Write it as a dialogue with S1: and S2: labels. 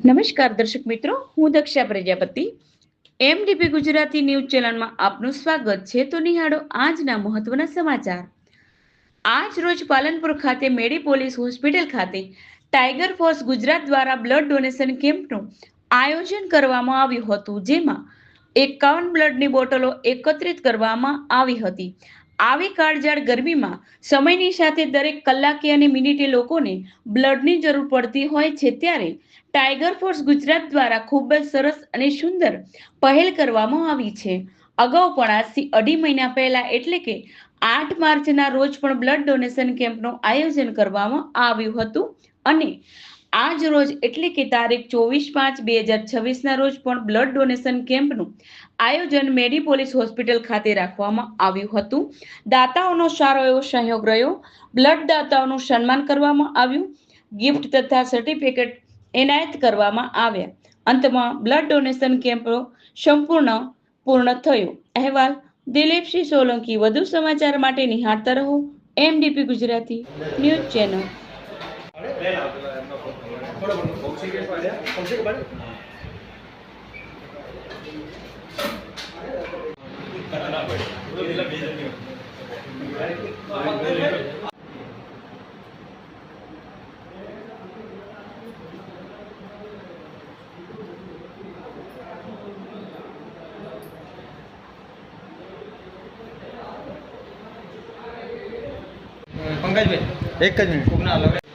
S1: નમસ્કાર દર્શક મિત્રો, હું દક્ષા પ્રજાપતિ એમડીપી ગુજરાતી ન્યૂઝ ચેનલમાં આપનું સ્વાગત છે. તો નિહાળો આજના મહત્વના સમાચાર. આજ રોજ પાલનપુર ખાતે મેડી પોલીસ હોસ્પિટલ ખાતે ટાઈગર ફોર્સ ગુજરાત દ્વારા બ્લડ ડોનેશન કેમ્પનું આયોજન કરવામાં આવ્યું હતું, જેમાં 51 બ્લડની બોટલો એકત્રિત કરવામાં આવી હતી. આવી કાળઝાળ ગરમીમાં સમયની સાથે દરેક કલાકે અને મિનિટે લોકોને બ્લડની જરૂર પડતી હોય છે, ત્યારે ટાઈગર ફોર્સ ગુજરાત દ્વારા ખૂબ જ સરસ અને સુંદર પહેલ કરવામાં આવી છે. અગાઉ પણ આજથી 2.5 મહિના પહેલા એટલે કે 8 માર્ચના રોજ પણ બ્લડ ડોનેશન કેમ્પનું આયોજન કરવામાં આવ્યું હતું અને આજ રોજ એટલે કે તારીખ 24/5/2026ના રોજ પણ બ્લડ ડોનેશન કેમ્પનું આયોજન મેડી પોલીસ હોસ્પિટલ ખાતે રાખવામાં આવ્યું હતું. દાતાઓનો સારો એવો સહયોગ રહ્યો. બ્લડ દાતાઓનું સન્માન કરવામાં આવ્યું. ગિફ્ટ તથા સર્ટિફિકેટ એનાયત કરવામાં આવ્યા. અંતમાં બ્લડ ડોનેશન કેમ્પ પૂર્ણ થયો. અહેવાલ દિલીપસિંહ સોલંકી. વધુ સમાચાર માટે નિહાળતા રહો MDP Gujarati news channel.
S2: Pankajbhai એક જ મિનિટ.